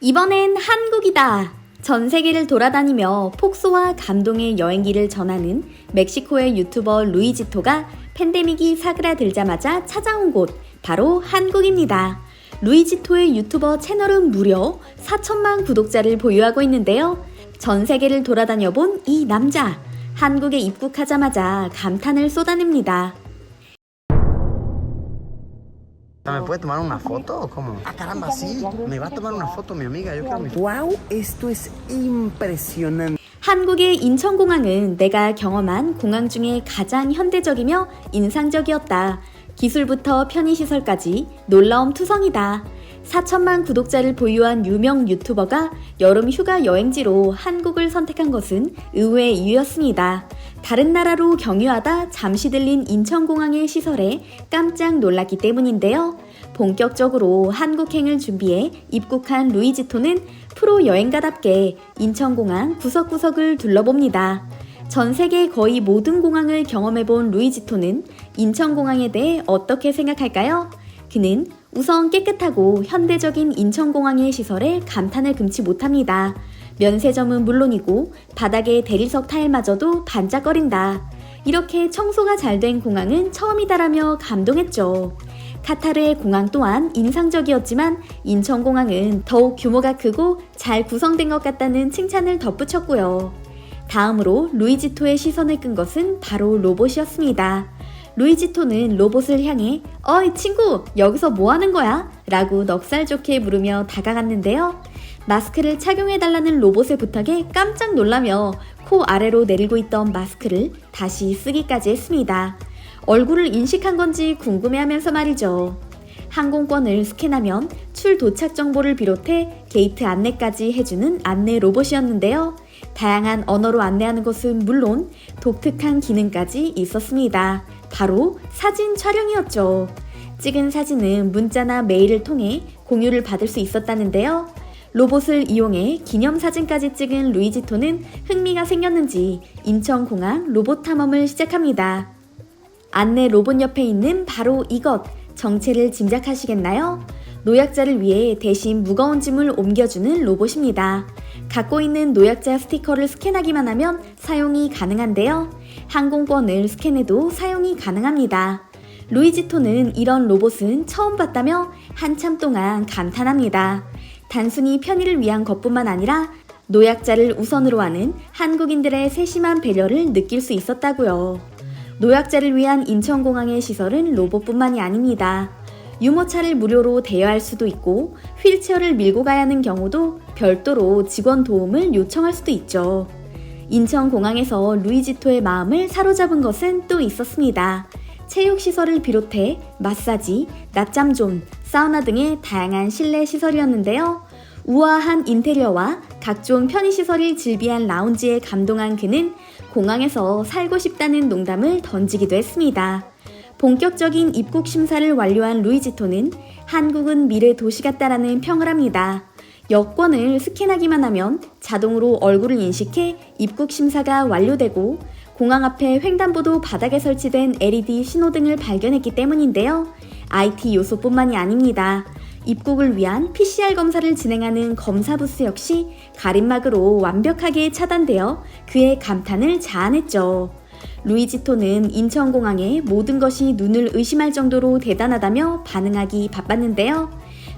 이번엔 한국이다! 전 세계를 돌아다니며 폭소와 감동의 여행기를 전하는 멕시코의 유튜버 루이지토가 팬데믹이 사그라들자마자 찾아온 곳, 바로 한국입니다. 루이지토의 유튜버 채널은 무려 4천만 구독자를 보유하고 있는데요. 전 세계를 돌아다녀 본 이 남자, 한국에 입국하자마자 감탄을 쏟아냅니다. ¿Me puede tomar una foto o cómo? Ah, caramba, sí. Me va a tomar una foto mi amiga. Yo creo mi... ¡Wow! Esto es impresionante. 한국의 인천공항은 내가 경험한 공항 중에 가장 현대적이며 인상적이었다. 기술부터 편의시설까지 놀라움 투성이다. 4천만 구독자를 보유한 유명 유튜버가 여름 휴가 여행지로 한국을 선택한 것은 의외의 이유였습니다. 다른 나라로 경유하다 잠시 들린 인천공항의 시설에 깜짝 놀랐기 때문인데요. 본격적으로 한국행을 준비해 입국한 루이지토는 프로 여행가답게 인천공항 구석구석을 둘러봅니다. 전 세계 거의 모든 공항을 경험해본 루이지토는 인천공항에 대해 어떻게 생각할까요? 그는 우선 깨끗하고 현대적인 인천공항의 시설에 감탄을 금치 못합니다. 면세점은 물론이고 바닥의 대리석 타일마저도 반짝거린다. 이렇게 청소가 잘 된 공항은 처음이다라며 감동했죠. 카타르의 공항 또한 인상적이었지만 인천공항은 더욱 규모가 크고 잘 구성된 것 같다는 칭찬을 덧붙였고요. 다음으로 루이지토의 시선을 끈 것은 바로 로봇이었습니다. 루이지토는 로봇을 향해 "어이 친구, 여기서 뭐 하는 거야?" 라고 넉살 좋게 물으며 다가갔는데요. 마스크를 착용해달라는 로봇의 부탁에 깜짝 놀라며 코 아래로 내리고 있던 마스크를 다시 쓰기까지 했습니다. 얼굴을 인식한 건지 궁금해하면서 말이죠. 항공권을 스캔하면 출 도착 정보를 비롯해 게이트 안내까지 해주는 안내 로봇이었는데요. 다양한 언어로 안내하는 것은 물론 독특한 기능까지 있었습니다. 바로 사진 촬영이었죠. 찍은 사진은 문자나 메일을 통해 공유를 받을 수 있었다는데요. 로봇을 이용해 기념사진까지 찍은 루이지토는 흥미가 생겼는지 인천공항 로봇 탐험을 시작합니다. 안내 로봇 옆에 있는 바로 이것, 정체를 짐작하시겠나요? 노약자를 위해 대신 무거운 짐을 옮겨주는 로봇입니다. 갖고 있는 노약자 스티커를 스캔하기만 하면 사용이 가능한데요. 항공권을 스캔해도 사용이 가능합니다. 루이지토는 이런 로봇은 처음 봤다며 한참 동안 감탄합니다. 단순히 편의를 위한 것뿐만 아니라 노약자를 우선으로 하는 한국인들의 세심한 배려를 느낄 수 있었다고요. 노약자를 위한 인천공항의 시설은 로봇뿐만이 아닙니다. 유모차를 무료로 대여할 수도 있고 휠체어를 밀고 가야 하는 경우도 별도로 직원 도움을 요청할 수도 있죠. 인천공항에서 루이지토의 마음을 사로잡은 것은 또 있었습니다. 체육시설을 비롯해 마사지, 낮잠존, 사우나 등의 다양한 실내 시설이었는데요. 우아한 인테리어와 각종 편의시설이 즐비한 라운지에 감동한 그는 공항에서 살고 싶다는 농담을 던지기도 했습니다. 본격적인 입국 심사를 완료한 루이지토는 한국은 미래 도시 같다라는 평을 합니다. 여권을 스캔하기만 하면 자동으로 얼굴을 인식해 입국 심사가 완료되고 공항 앞에 횡단보도 바닥에 설치된 LED 신호등을 발견했기 때문인데요. IT 요소뿐만이 아닙니다. 입국을 위한 PCR 검사를 진행하는 검사 부스 역시 가림막으로 완벽하게 차단되어 그의 감탄을 자아냈죠. 루이지토는 인천공항의 모든 것이 눈을 의심할 정도로 대단하다며 반응하기 바빴는데요.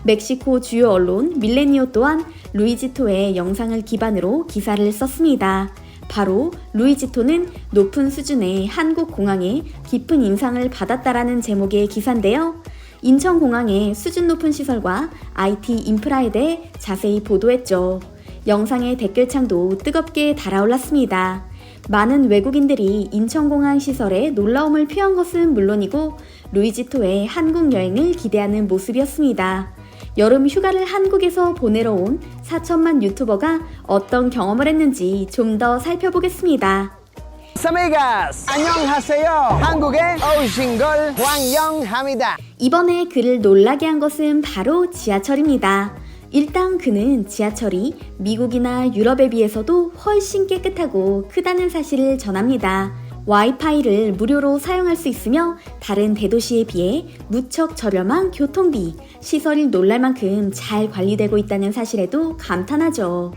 멕시코 주요 언론 밀레니오 또한 루이지토의 영상을 기반으로 기사를 썼습니다. 바로 루이지토는 높은 수준의 한국 공항에 깊은 인상을 받았다라는 제목의 기사인데요. 인천공항의 수준 높은 시설과 IT 인프라에 대해 자세히 보도했죠. 영상의 댓글창도 뜨겁게 달아올랐습니다. 많은 외국인들이 인천공항 시설에 놀라움을 표한 것은 물론이고 루이지토의 한국 여행을 기대하는 모습이었습니다. 여름 휴가를 한국에서 보내러 온 4천만 유튜버가 어떤 경험을 했는지 좀 더 살펴보겠습니다. Amigas, 안녕하세요. 한국에 오신 걸 환영합니다. 이번에 그를 놀라게 한 것은 바로 지하철입니다. 일단 그는 지하철이 미국이나 유럽에 비해서도 훨씬 깨끗하고 크다는 사실을 전합니다. 와이파이를 무료로 사용할 수 있으며 다른 대도시에 비해 무척 저렴한 교통비, 시설이 놀랄 만큼 잘 관리되고 있다는 사실에도 감탄하죠.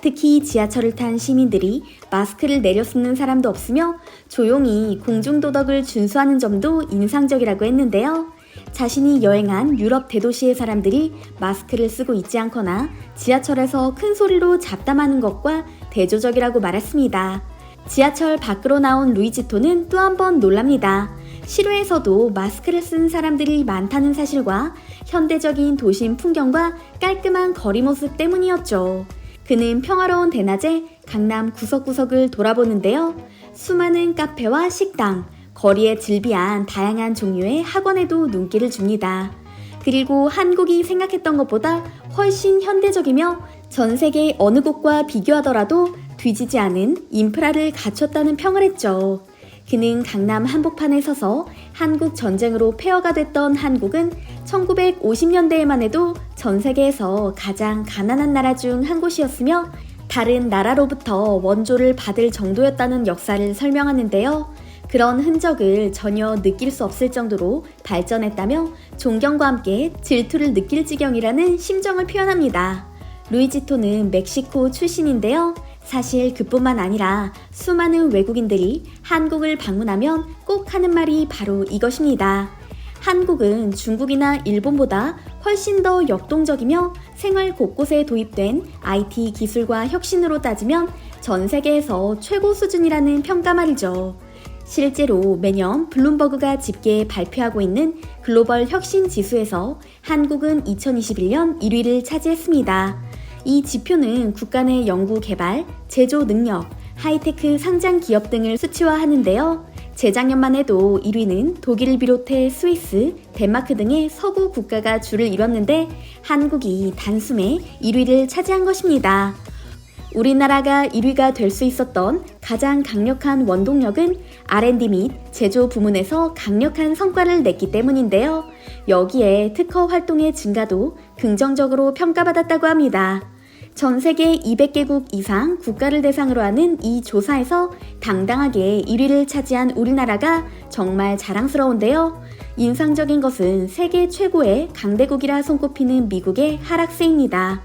특히 지하철을 탄 시민들이 마스크를 내려 쓰는 사람도 없으며 조용히 공중도덕을 준수하는 점도 인상적이라고 했는데요. 자신이 여행한 유럽 대도시의 사람들이 마스크를 쓰고 있지 않거나 지하철에서 큰 소리로 잡담하는 것과 대조적이라고 말했습니다. 지하철 밖으로 나온 루이지토는 또 한 번 놀랍니다. 실외에서도 마스크를 쓴 사람들이 많다는 사실과 현대적인 도심 풍경과 깔끔한 거리 모습 때문이었죠. 그는 평화로운 대낮에 강남 구석구석을 돌아보는데요. 수많은 카페와 식당, 거리에 즐비한 다양한 종류의 학원에도 눈길을 줍니다. 그리고 한국이 생각했던 것보다 훨씬 현대적이며 전 세계 어느 곳과 비교하더라도 뒤지지 않은 인프라를 갖췄다는 평을 했죠. 그는 강남 한복판에 서서 한국 전쟁으로 폐허가 됐던 한국은 1950년대에만 해도 전 세계에서 가장 가난한 나라 중 한 곳이었으며 다른 나라로부터 원조를 받을 정도였다는 역사를 설명하는데요. 그런 흔적을 전혀 느낄 수 없을 정도로 발전했다며 존경과 함께 질투를 느낄 지경이라는 심정을 표현합니다. 루이지토는 멕시코 출신인데요. 사실 그뿐만 아니라 수많은 외국인들이 한국을 방문하면 꼭 하는 말이 바로 이것입니다. 한국은 중국이나 일본보다 훨씬 더 역동적이며 생활 곳곳에 도입된 IT 기술과 혁신으로 따지면 전 세계에서 최고 수준이라는 평가 말이죠. 실제로 매년 블룸버그가 집계해 발표하고 있는 글로벌 혁신 지수에서 한국은 2021년 1위를 차지했습니다. 이 지표는 국가 내 연구 개발, 제조 능력, 하이테크 상장 기업 등을 수치화하는데요. 재작년만 해도 1위는 독일을 비롯해 스위스, 덴마크 등의 서구 국가가 줄을 이뤘는데 한국이 단숨에 1위를 차지한 것입니다. 우리나라가 1위가 될 수 있었던 가장 강력한 원동력은 R&D 및 제조 부문에서 강력한 성과를 냈기 때문인데요. 여기에 특허 활동의 증가도 긍정적으로 평가받았다고 합니다. 전 세계 200개국 이상 국가를 대상으로 하는 이 조사에서 당당하게 1위를 차지한 우리나라가 정말 자랑스러운데요. 인상적인 것은 세계 최고의 강대국이라 손꼽히는 미국의 하락세입니다.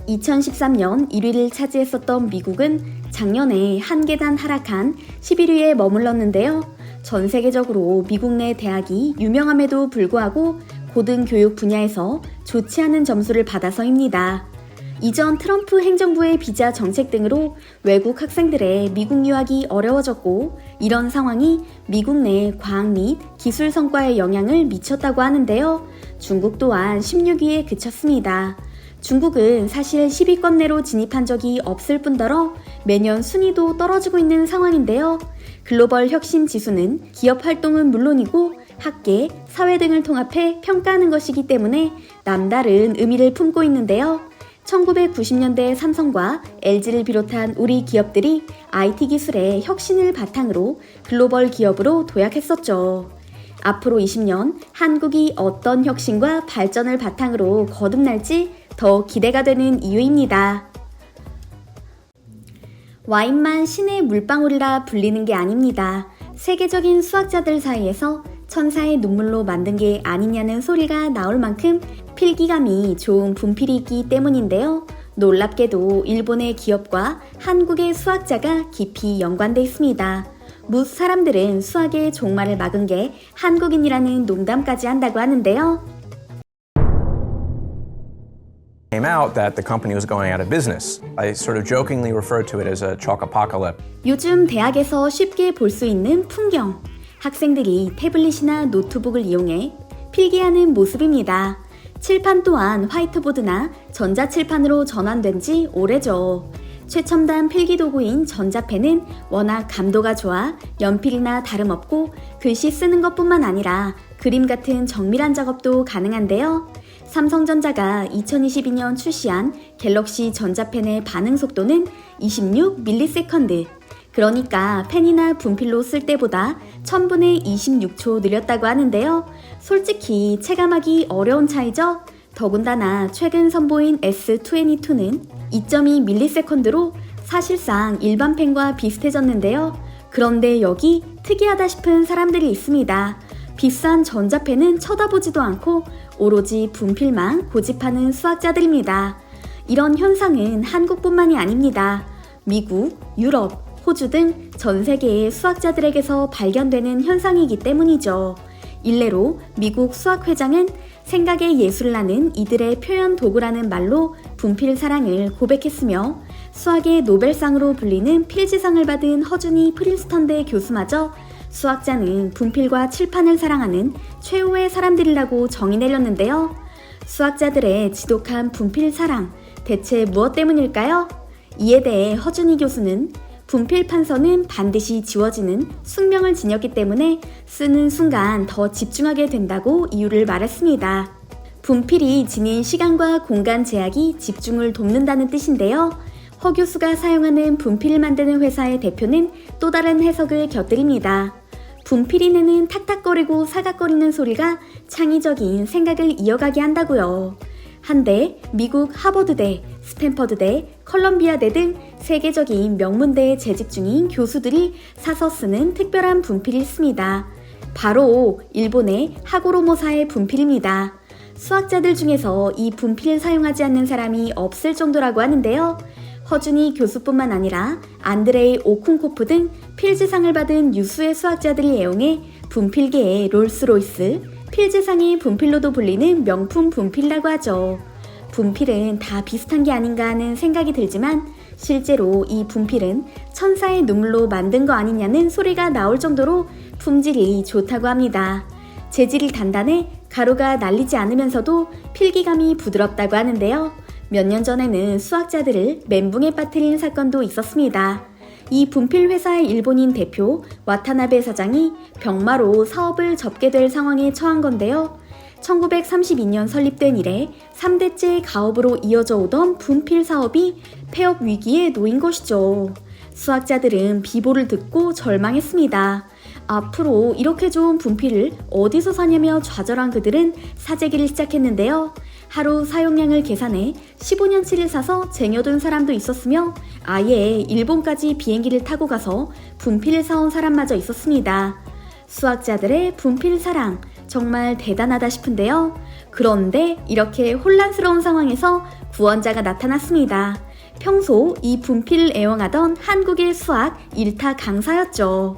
2013년 1위를 차지했었던 미국은 작년에 한 계단 하락한 11위에 머물렀는데요. 전 세계적으로 미국 내 대학이 유명함에도 불구하고 고등교육 분야에서 좋지 않은 점수를 받아서입니다. 이전 트럼프 행정부의 비자 정책 등으로 외국 학생들의 미국 유학이 어려워졌고 이런 상황이 미국 내 과학 및 기술 성과에 영향을 미쳤다고 하는데요. 중국 또한 16위에 그쳤습니다. 중국은 사실 10위권 내로 진입한 적이 없을 뿐더러 매년 순위도 떨어지고 있는 상황인데요. 글로벌 혁신 지수는 기업 활동은 물론이고 학계, 사회 등을 통합해 평가하는 것이기 때문에 남다른 의미를 품고 있는데요. 1990년대 삼성과 LG를 비롯한 우리 기업들이 IT 기술의 혁신을 바탕으로 글로벌 기업으로 도약했었죠. 앞으로 20년 한국이 어떤 혁신과 발전을 바탕으로 거듭날지 더 기대가 되는 이유입니다. 와인만 신의 물방울이라 불리는 게 아닙니다. 세계적인 수학자들 사이에서 천사의 눈물로 만든 게 아니냐는 소리가 나올 만큼 필기감이 좋은 분필이 있기 때문인데요. 놀랍게도 일본의 기업과 한국의 수학자가 깊이 연관돼 있습니다. 무 사람들은 수학의 종말을 막은 게 한국인이라는 농담까지 한다고 하는데요. Came out that the company was going out of business. I sort of jokingly referred to it as a chalk apocalypse. 요즘 대학에서 쉽게 볼 수 있는 풍경. 학생들이 태블릿이나 노트북을 이용해 필기하는 모습입니다. 칠판 또한 화이트보드나 전자칠판으로 전환된 지 오래죠. 최첨단 필기도구인 전자펜은 워낙 감도가 좋아 연필이나 다름없고 글씨 쓰는 것뿐만 아니라 그림 같은 정밀한 작업도 가능한데요. 삼성전자가 2022년 출시한 갤럭시 전자펜의 반응 속도는 26ms. 그러니까 펜이나 분필로 쓸 때보다 1000분의 26초 느렸다고 하는데요. 솔직히 체감하기 어려운 차이죠? 더군다나 최근 선보인 S22는 2.2ms로 사실상 일반 펜과 비슷해졌는데요. 그런데 여기 특이하다 싶은 사람들이 있습니다. 비싼 전자펜은 쳐다보지도 않고 오로지 분필만 고집하는 수학자들입니다. 이런 현상은 한국뿐만이 아닙니다. 미국, 유럽, 호주 등 전 세계의 수학자들에게서 발견되는 현상이기 때문이죠. 일례로 미국 수학회장은 생각의 예술라는 이들의 표현 도구라는 말로 분필 사랑을 고백했으며 수학의 노벨상으로 불리는 필즈상을 받은 허준이 프린스턴대 교수마저 수학자는 분필과 칠판을 사랑하는 최후의 사람들이라고 정의 내렸는데요. 수학자들의 지독한 분필 사랑, 대체 무엇 때문일까요? 이에 대해 허준이 교수는 분필 판서는 반드시 지워지는 숙명을 지녔기 때문에 쓰는 순간 더 집중하게 된다고 이유를 말했습니다. 분필이 지닌 시간과 공간 제약이 집중을 돕는다는 뜻인데요. 허 교수가 사용하는 분필을 만드는 회사의 대표는 또 다른 해석을 곁들입니다. 분필이 내는 탁탁거리고 사각거리는 소리가 창의적인 생각을 이어가게 한다고요. 한데 미국 하버드대, 스탠퍼드대, 컬럼비아대 등 세계적인 명문대에 재직 중인 교수들이 사서 쓰는 특별한 분필이 있습니다. 바로 일본의 하고로모사의 분필입니다. 수학자들 중에서 이 분필을 사용하지 않는 사람이 없을 정도라고 하는데요. 허준이 교수뿐만 아니라 안드레이 오쿤코프 등 필즈상을 받은 유수의 수학자들이 애용해 분필계의 롤스로이스, 필즈상의 분필로도 불리는 명품 분필이라고 하죠. 분필은 다 비슷한 게 아닌가 하는 생각이 들지만 실제로 이 분필은 천사의 눈물로 만든 거 아니냐는 소리가 나올 정도로 품질이 좋다고 합니다. 재질이 단단해 가루가 날리지 않으면서도 필기감이 부드럽다고 하는데요. 몇 년 전에는 수학자들을 멘붕에 빠뜨린 사건도 있었습니다. 이 분필 회사의 일본인 대표 와타나베 사장이 병마로 사업을 접게 될 상황에 처한 건데요. 1932년 설립된 이래 3대째 가업으로 이어져 오던 분필 사업이 폐업 위기에 놓인 것이죠. 수학자들은 비보를 듣고 절망했습니다. 앞으로 이렇게 좋은 분필을 어디서 사냐며 좌절한 그들은 사재기를 시작했는데요. 하루 사용량을 계산해 15년치를 사서 쟁여둔 사람도 있었으며 아예 일본까지 비행기를 타고 가서 분필을 사온 사람마저 있었습니다. 수학자들의 분필 사랑 정말 대단하다 싶은데요. 그런데 이렇게 혼란스러운 상황에서 구원자가 나타났습니다. 평소 이 분필을 애용하던 한국의 수학 1타 강사였죠.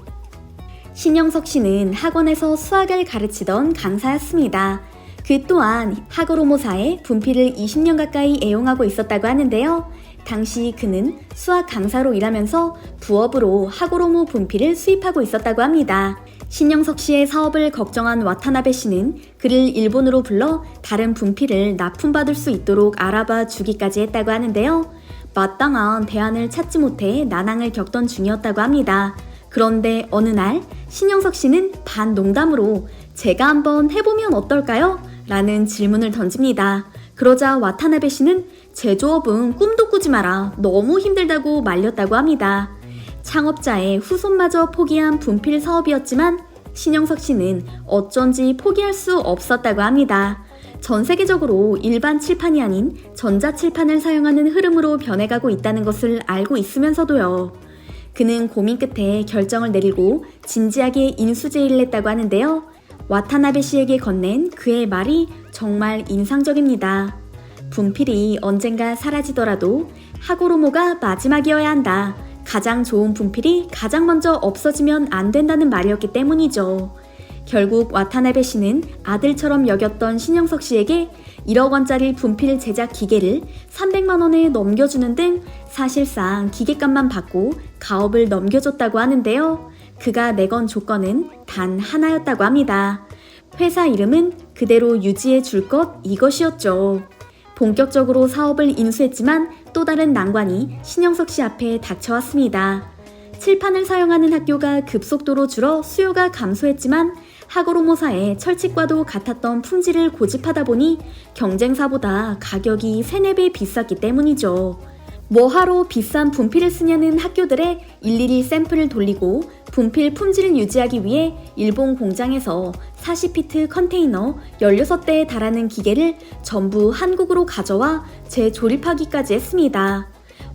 신영석 씨는 학원에서 수학을 가르치던 강사였습니다. 그 또한 하고로모사의 분필을 20년 가까이 애용하고 있었다고 하는데요. 당시 그는 수학 강사로 일하면서 부업으로 하고로모 분필을 수입하고 있었다고 합니다. 신영석 씨의 사업을 걱정한 와타나베 씨는 그를 일본으로 불러 다른 분필을 납품받을 수 있도록 알아봐 주기까지 했다고 하는데요. 마땅한 대안을 찾지 못해 난항을 겪던 중이었다고 합니다. 그런데 어느 날 신영석 씨는 반농담으로 제가 한번 해보면 어떨까요? 라는 질문을 던집니다. 그러자 와타나베 씨는 제조업은 꿈도 꾸지 마라. 너무 힘들다고 말렸다고 합니다. 창업자의 후손마저 포기한 분필 사업이었지만 신영석 씨는 어쩐지 포기할 수 없었다고 합니다. 전 세계적으로 일반 칠판이 아닌 전자칠판을 사용하는 흐름으로 변해가고 있다는 것을 알고 있으면서도요. 그는 고민 끝에 결정을 내리고 진지하게 인수제의를 했다고 하는데요. 와타나베 씨에게 건넨 그의 말이 정말 인상적입니다. 분필이 언젠가 사라지더라도 하고로모가 마지막이어야 한다. 가장 좋은 분필이 가장 먼저 없어지면 안 된다는 말이었기 때문이죠. 결국 와타나베 씨는 아들처럼 여겼던 신영석 씨에게 1억 원짜리 분필 제작 기계를 300만 원에 넘겨주는 등 사실상 기계값만 받고 가업을 넘겨줬다고 하는데요. 그가 내건 조건은 단 하나였다고 합니다. 회사 이름은 그대로 유지해 줄 것 이것이었죠. 본격적으로 사업을 인수했지만 또 다른 난관이 신영석 씨 앞에 닥쳐왔습니다. 칠판을 사용하는 학교가 급속도로 줄어 수요가 감소했지만 하고로모사의 철칙과도 같았던 품질을 고집하다 보니 경쟁사보다 가격이 3-4배 비쌌기 때문이죠. 뭐하러 비싼 분필을 쓰냐는 학교들의 일일이 샘플을 돌리고 분필 품질을 유지하기 위해 일본 공장에서 40피트 컨테이너 16대에 달하는 기계를 전부 한국으로 가져와 재조립하기까지 했습니다.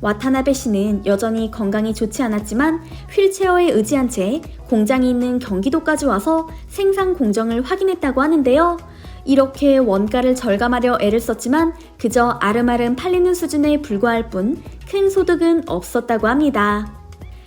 와타나베 씨는 여전히 건강이 좋지 않았지만 휠체어에 의지한 채 공장이 있는 경기도까지 와서 생산 공정을 확인했다고 하는데요. 이렇게 원가를 절감하려 애를 썼지만 그저 아름아름 팔리는 수준에 불과할 뿐 큰 소득은 없었다고 합니다.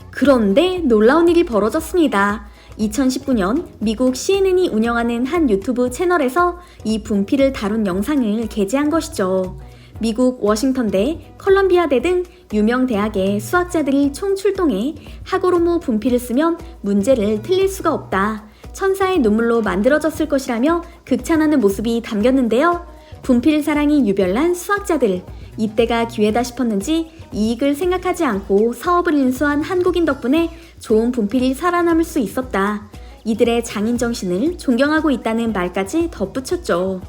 그런데 놀라운 일이 벌어졌습니다. 2019년 미국 CNN이 운영하는 한 유튜브 채널에서 이 분필을 다룬 영상을 게재한 것이죠. 미국 워싱턴대, 컬럼비아대 등 유명 대학의 수학자들이 총출동해 하고로모 분필을 쓰면 문제를 틀릴 수가 없다. 천사의 눈물로 만들어졌을 것이라며 극찬하는 모습이 담겼는데요. 분필 사랑이 유별난 수학자들, 이때가 기회다 싶었는지 이익을 생각하지 않고 사업을 인수한 한국인 덕분에 좋은 분필이 살아남을 수 있었다. 이들의 장인 정신을 존경하고 있다는 말까지 덧붙였죠.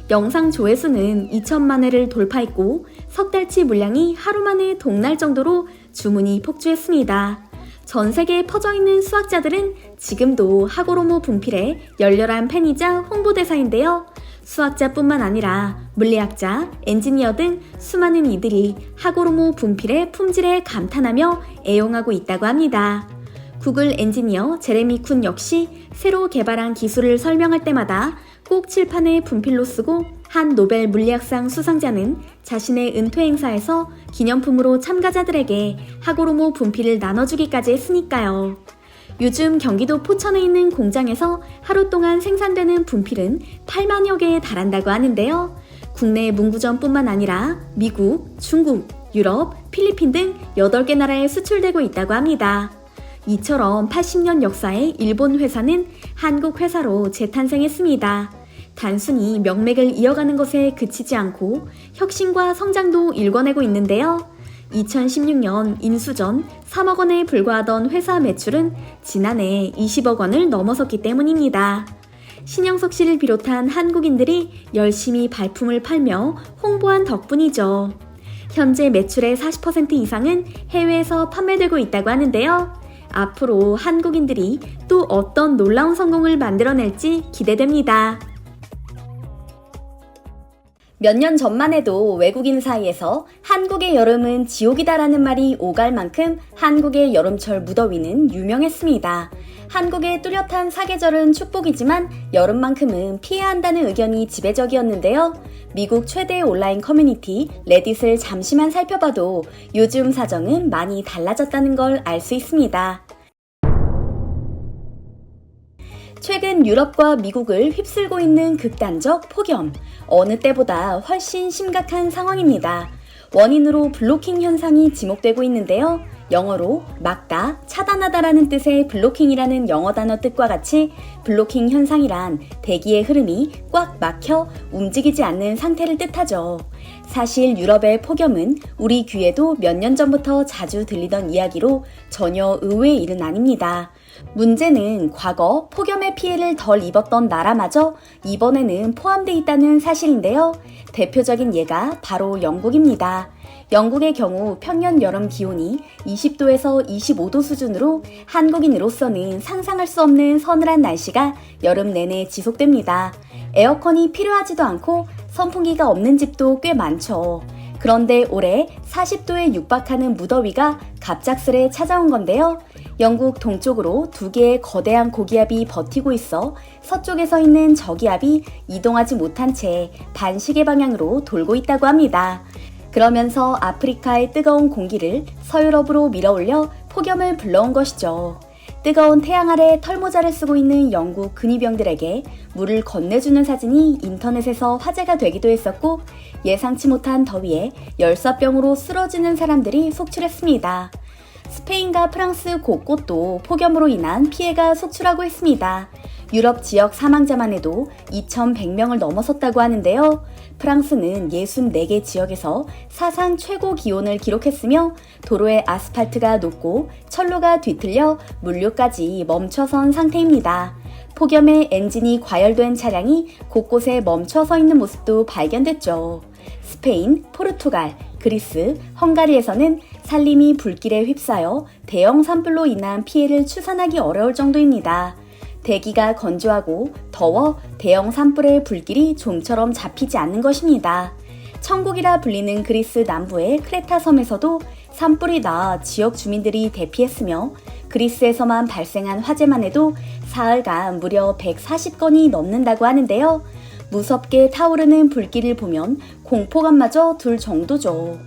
영상 조회수는 2천만 회를 돌파했고 석 달치 물량이 하루 만에 동날 정도로 주문이 폭주했습니다. 전 세계에 퍼져있는 수학자들은 지금도 하고로모 분필의 열렬한 팬이자 홍보대사인데요. 수학자뿐만 아니라 물리학자, 엔지니어 등 수많은 이들이 하고로모 분필의 품질에 감탄하며 애용하고 있다고 합니다. 구글 엔지니어 제레미 쿤 역시 새로 개발한 기술을 설명할 때마다 꼭 칠판에 분필로 쓰고 한 노벨 물리학상 수상자는 자신의 은퇴 행사에서 기념품으로 참가자들에게 하고로모 분필을 나눠주기까지 했으니까요. 요즘 경기도 포천에 있는 공장에서 하루 동안 생산되는 분필은 8만여 개에 달한다고 하는데요. 국내 문구점뿐만 아니라 미국, 중국, 유럽, 필리핀 등 8개 나라에 수출되고 있다고 합니다. 이처럼 80년 역사의 일본 회사는 한국 회사로 재탄생했습니다. 단순히 명맥을 이어가는 것에 그치지 않고 혁신과 성장도 일궈내고 있는데요. 2016년 인수 전 3억 원에 불과하던 회사 매출은 지난해 20억 원을 넘어섰기 때문입니다. 신영석 씨를 비롯한 한국인들이 열심히 발품을 팔며 홍보한 덕분이죠. 현재 매출의 40% 이상은 해외에서 판매되고 있다고 하는데요. 앞으로 한국인들이 또 어떤 놀라운 성공을 만들어낼지 기대됩니다. 몇 년 전만 해도 외국인 사이에서 한국의 여름은 지옥이다라는 말이 오갈 만큼 한국의 여름철 무더위는 유명했습니다. 한국의 뚜렷한 사계절은 축복이지만 여름만큼은 피해야 한다는 의견이 지배적이었는데요. 미국 최대 온라인 커뮤니티 레딧을 잠시만 살펴봐도 요즘 사정은 많이 달라졌다는 걸 알 수 있습니다. 최근 유럽과 미국을 휩쓸고 있는 극단적 폭염, 어느 때보다 훨씬 심각한 상황입니다. 원인으로 블로킹 현상이 지목되고 있는데요. 영어로 막다, 차단하다라는 뜻의 블로킹이라는 영어 단어 뜻과 같이 블로킹 현상이란 대기의 흐름이 꽉 막혀 움직이지 않는 상태를 뜻하죠. 사실 유럽의 폭염은 우리 귀에도 몇 년 전부터 자주 들리던 이야기로 전혀 의외의 일은 아닙니다. 문제는 과거 폭염의 피해를 덜 입었던 나라마저 이번에는 포함되어 있다는 사실인데요. 대표적인 예가 바로 영국입니다. 영국의 경우 평년 여름 기온이 20도에서 25도 수준으로 한국인으로서는 상상할 수 없는 서늘한 날씨가 여름 내내 지속됩니다. 에어컨이 필요하지도 않고 선풍기가 없는 집도 꽤 많죠. 그런데 올해 40도에 육박하는 무더위가 갑작스레 찾아온 건데요. 영국 동쪽으로 두 개의 거대한 고기압이 버티고 있어 서쪽에 서 있는 저기압이 이동하지 못한 채 반시계 방향으로 돌고 있다고 합니다. 그러면서 아프리카의 뜨거운 공기를 서유럽으로 밀어올려 폭염을 불러온 것이죠. 뜨거운 태양 아래 털모자를 쓰고 있는 영국 근위병들에게 물을 건네주는 사진이 인터넷에서 화제가 되기도 했었고 예상치 못한 더위에 열사병으로 쓰러지는 사람들이 속출했습니다. 스페인과 프랑스 곳곳도 폭염으로 인한 피해가 속출하고 있습니다. 유럽 지역 사망자만 해도 2,100명을 넘어섰다고 하는데요. 프랑스는 64개 지역에서 사상 최고 기온을 기록했으며 도로의 아스팔트가 녹고 철로가 뒤틀려 물류까지 멈춰선 상태입니다. 폭염에 엔진이 과열된 차량이 곳곳에 멈춰서 있는 모습도 발견됐죠. 스페인, 포르투갈, 그리스, 헝가리에서는 산림이 불길에 휩싸여 대형 산불로 인한 피해를 추산하기 어려울 정도입니다. 대기가 건조하고 더워 대형 산불의 불길이 좀처럼 잡히지 않는 것입니다. 천국이라 불리는 그리스 남부의 크레타 섬에서도 산불이 나 지역 주민들이 대피했으며 그리스에서만 발생한 화재만 해도 사흘간 무려 140건이 넘는다고 하는데요. 무섭게 타오르는 불길을 보면 공포감마저 들 정도죠.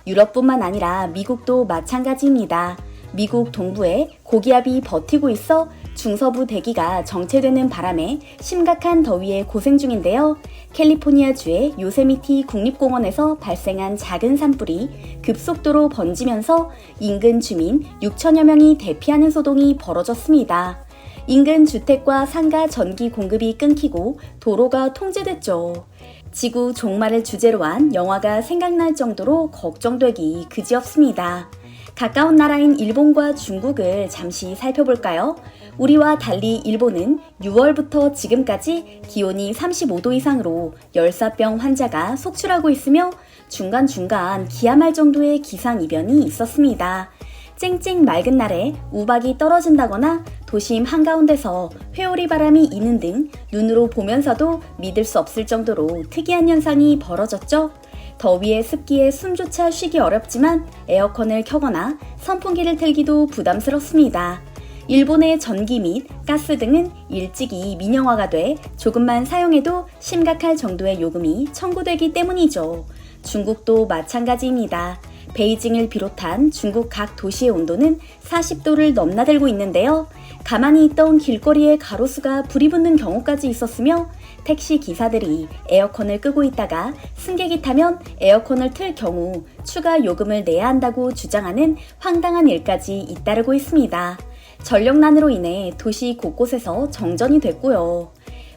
유럽뿐만 아니라 미국도 마찬가지입니다. 미국 동부에 고기압이 버티고 있어 중서부 대기가 정체되는 바람에 심각한 더위에 고생 중인데요. 캘리포니아주의 요세미티 국립공원에서 발생한 작은 산불이 급속도로 번지면서 인근 주민 6천여 명이 대피하는 소동이 벌어졌습니다. 인근 주택과 상가 전기 공급이 끊기고 도로가 통제됐죠. 지구 종말을 주제로 한 영화가 생각날 정도로 걱정되기 그지없습니다. 가까운 나라인 일본과 중국을 잠시 살펴볼까요? 우리와 달리 일본은 6월부터 지금까지 기온이 35도 이상으로 열사병 환자가 속출하고 있으며 중간중간 기함할 정도의 기상이변이 있었습니다. 쨍쨍 맑은 날에 우박이 떨어진다거나 도심 한가운데서 회오리 바람이 이는 등 눈으로 보면서도 믿을 수 없을 정도로 특이한 현상이 벌어졌죠. 더위에 습기에 숨조차 쉬기 어렵지만 에어컨을 켜거나 선풍기를 틀기도 부담스럽습니다. 일본의 전기 및 가스 등은 일찍이 민영화가 돼 조금만 사용해도 심각할 정도의 요금이 청구되기 때문이죠. 중국도 마찬가지입니다. 베이징을 비롯한 중국 각 도시의 온도는 40도를 넘나들고 있는데요. 가만히 있던 길거리에 가로수가 불이 붙는 경우까지 있었으며 택시 기사들이 에어컨을 끄고 있다가 승객이 타면 에어컨을 틀 경우 추가 요금을 내야 한다고 주장하는 황당한 일까지 잇따르고 있습니다. 전력난으로 인해 도시 곳곳에서 정전이 됐고요.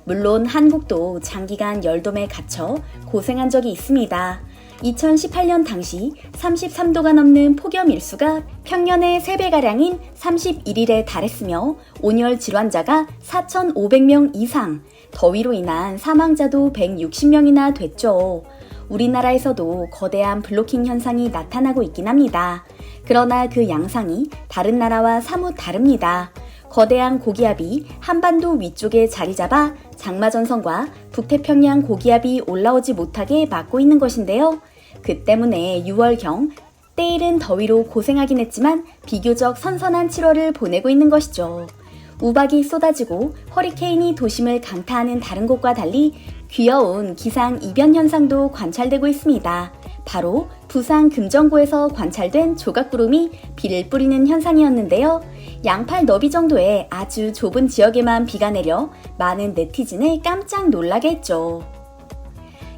물론 한국도 장기간 열돔에 갇혀 고생한 적이 있습니다. 2018년 당시 33도가 넘는 폭염 일수가 평년의 3배가량인 31일에 달했으며 온열 질환자가 4,500명 이상, 더위로 인한 사망자도 160명이나 됐죠. 우리나라에서도 거대한 블로킹 현상이 나타나고 있긴 합니다. 그러나 그 양상이 다른 나라와 사뭇 다릅니다. 거대한 고기압이 한반도 위쪽에 자리 잡아 장마전선과 북태평양 고기압이 올라오지 못하게 막고 있는 것인데요. 그 때문에 6월경 때이른 더위로 고생하긴 했지만 비교적 선선한 7월을 보내고 있는 것이죠. 우박이 쏟아지고 허리케인이 도심을 강타하는 다른 곳과 달리 귀여운 기상 이변 현상도 관찰되고 있습니다. 바로 부산 금정구에서 관찰된 조각구름이 비를 뿌리는 현상이었는데요. 양팔 너비 정도의 아주 좁은 지역에만 비가 내려 많은 네티즌을 깜짝 놀라게 했죠.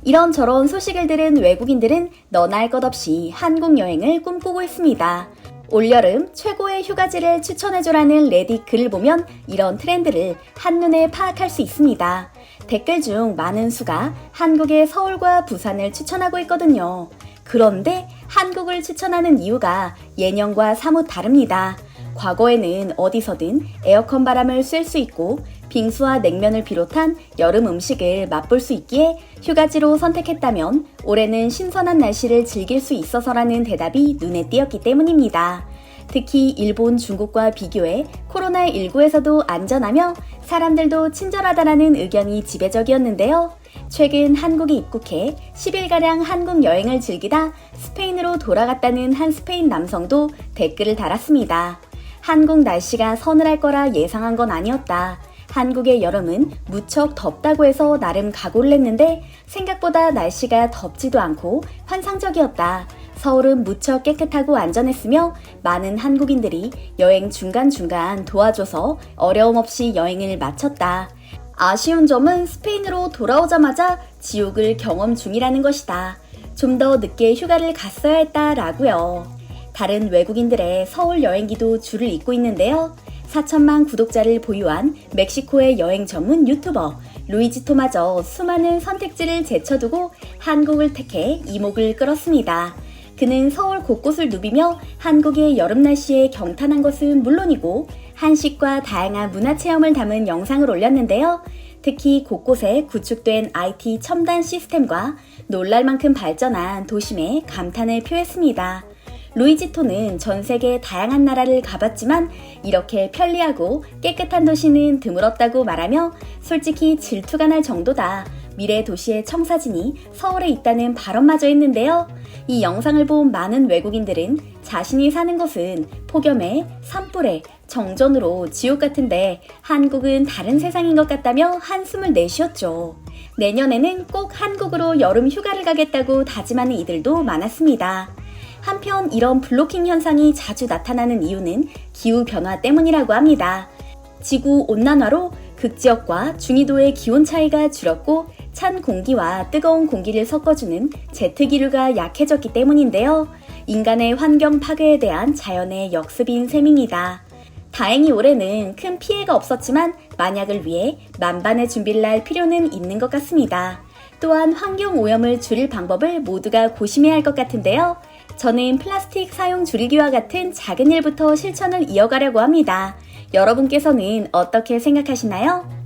이런저런 소식을 들은 외국인들은 너나 할 것 없이 한국 여행을 꿈꾸고 있습니다. 올여름 최고의 휴가지를 추천해줘라는 레딧 글을 보면 이런 트렌드를 한눈에 파악할 수 있습니다. 댓글 중 많은 수가 한국의 서울과 부산을 추천하고 있거든요. 그런데 한국을 추천하는 이유가 예년과 사뭇 다릅니다. 과거에는 어디서든 에어컨 바람을 쐴 수 있고 빙수와 냉면을 비롯한 여름 음식을 맛볼 수 있기에 휴가지로 선택했다면 올해는 신선한 날씨를 즐길 수 있어서라는 대답이 눈에 띄었기 때문입니다. 특히 일본, 중국과 비교해 코로나19에서도 안전하며 사람들도 친절하다라는 의견이 지배적이었는데요. 최근 한국에 입국해 10일가량 한국 여행을 즐기다 스페인으로 돌아갔다는 한 스페인 남성도 댓글을 달았습니다. 한국 날씨가 서늘할 거라 예상한 건 아니었다. 한국의 여름은 무척 덥다고 해서 나름 각오를 했는데 생각보다 날씨가 덥지도 않고 환상적이었다. 서울은 무척 깨끗하고 안전했으며 많은 한국인들이 여행 중간중간 도와줘서 어려움 없이 여행을 마쳤다. 아쉬운 점은 스페인으로 돌아오자마자 지옥을 경험 중이라는 것이다. 좀 더 늦게 휴가를 갔어야 했다라고요. 다른 외국인들의 서울 여행기도 줄을 잇고 있는데요. 4천만 구독자를 보유한 멕시코의 여행 전문 유튜버 루이지토마저 수많은 선택지를 제쳐두고 한국을 택해 이목을 끌었습니다. 그는 서울 곳곳을 누비며 한국의 여름 날씨에 경탄한 것은 물론이고 한식과 다양한 문화체험을 담은 영상을 올렸는데요. 특히 곳곳에 구축된 IT 첨단 시스템과 놀랄 만큼 발전한 도심에 감탄을 표했습니다. 루이지토는 전 세계 다양한 나라를 가봤지만 이렇게 편리하고 깨끗한 도시는 드물었다고 말하며 솔직히 질투가 날 정도다. 미래 도시의 청사진이 서울에 있다는 발언마저 했는데요. 이 영상을 본 많은 외국인들은 자신이 사는 곳은 폭염에 산불에 정전으로 지옥 같은데 한국은 다른 세상인 것 같다며 한숨을 내쉬었죠. 내년에는 꼭 한국으로 여름 휴가를 가겠다고 다짐하는 이들도 많았습니다. 한편 이런 블로킹 현상이 자주 나타나는 이유는 기후변화 때문이라고 합니다. 지구 온난화로 극지역과 중위도의 기온 차이가 줄었고 찬 공기와 뜨거운 공기를 섞어주는 제트기류가 약해졌기 때문인데요. 인간의 환경 파괴에 대한 자연의 역습인 셈입니다. 다행히 올해는 큰 피해가 없었지만 만약을 위해 만반의 준비를 할 필요는 있는 것 같습니다. 또한 환경 오염을 줄일 방법을 모두가 고심해야 할 것 같은데요. 저는 플라스틱 사용 줄이기와 같은 작은 일부터 실천을 이어가려고 합니다. 여러분께서는 어떻게 생각하시나요?